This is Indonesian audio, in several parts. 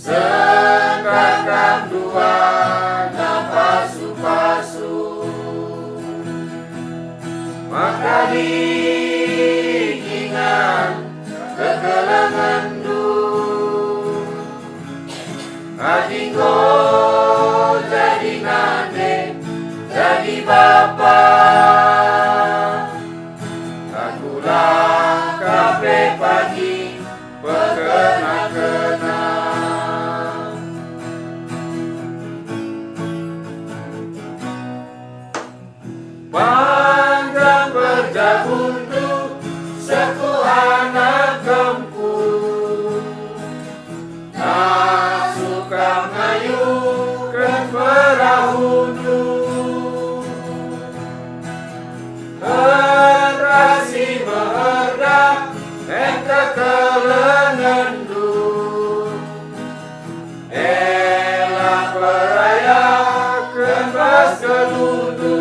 Sengkakang dua napasu-pasu, maka diingat kekelangan du adinggo jadi nane jadi bapa akulah kape pagi berkena-kena panjang berjabundu seku anak gempu suka ngayukan perahudu terasi meherdap enta kelenendu elak peraya kembas keludu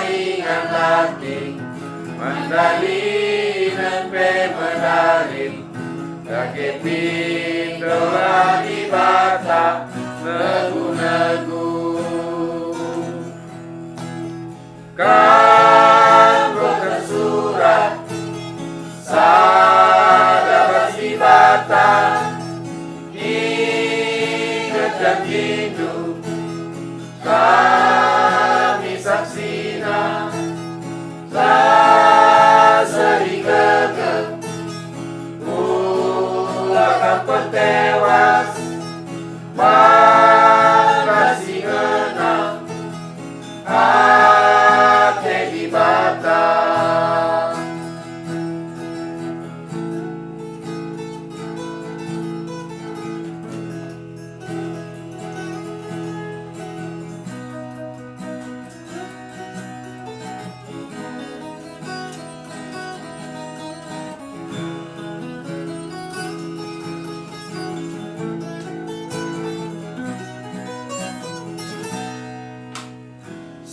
ingan latih mandali nempe medalin kaki pindola di bata negu-negu kanggo tersurat sadar di bata inget dan hidup kami saksina seri gegel akan petewas makasih kenal ate di bata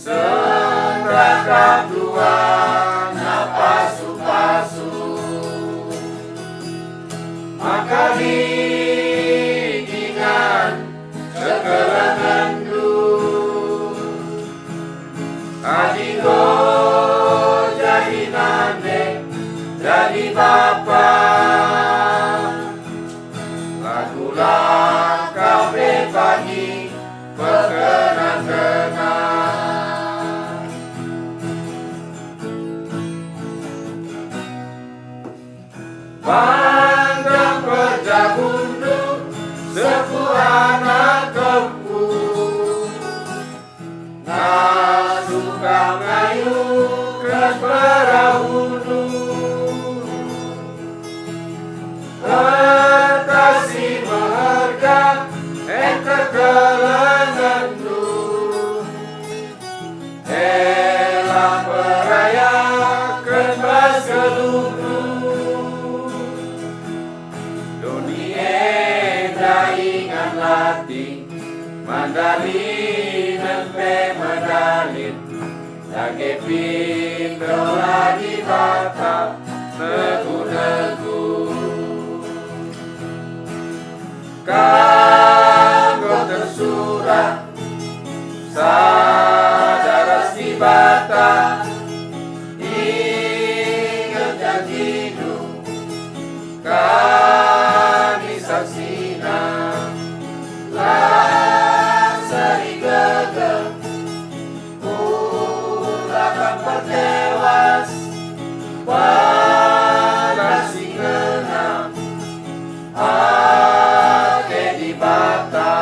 sengkakang dua napasu-pasu, maka diingat kekelangan du adinggo jadi nane jadi bapa akulah kafe pagi berkena-kena pandang berjabundu seku anak gempu suka ngayukan perahudu tertasi meherga enter kelengan du elah peraya kembas keludu ingan latih mandali nempe medalin lagi pindola di bata negu-negu kanggo tersurat sadar di bata ingat dan hidup kami saksina seri gegel akan bertewas makasih kenal ate di bata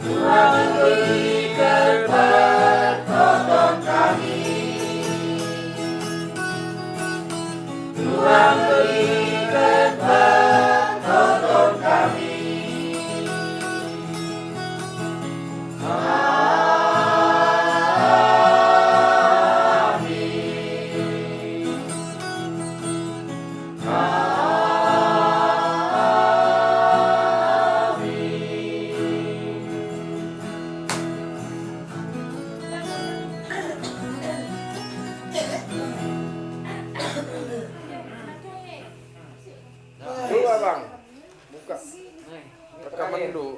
Tuhan berikan pertonton kami Tuhan berikan pertonton kami Amin. Coba bang, buka rekaman dulu.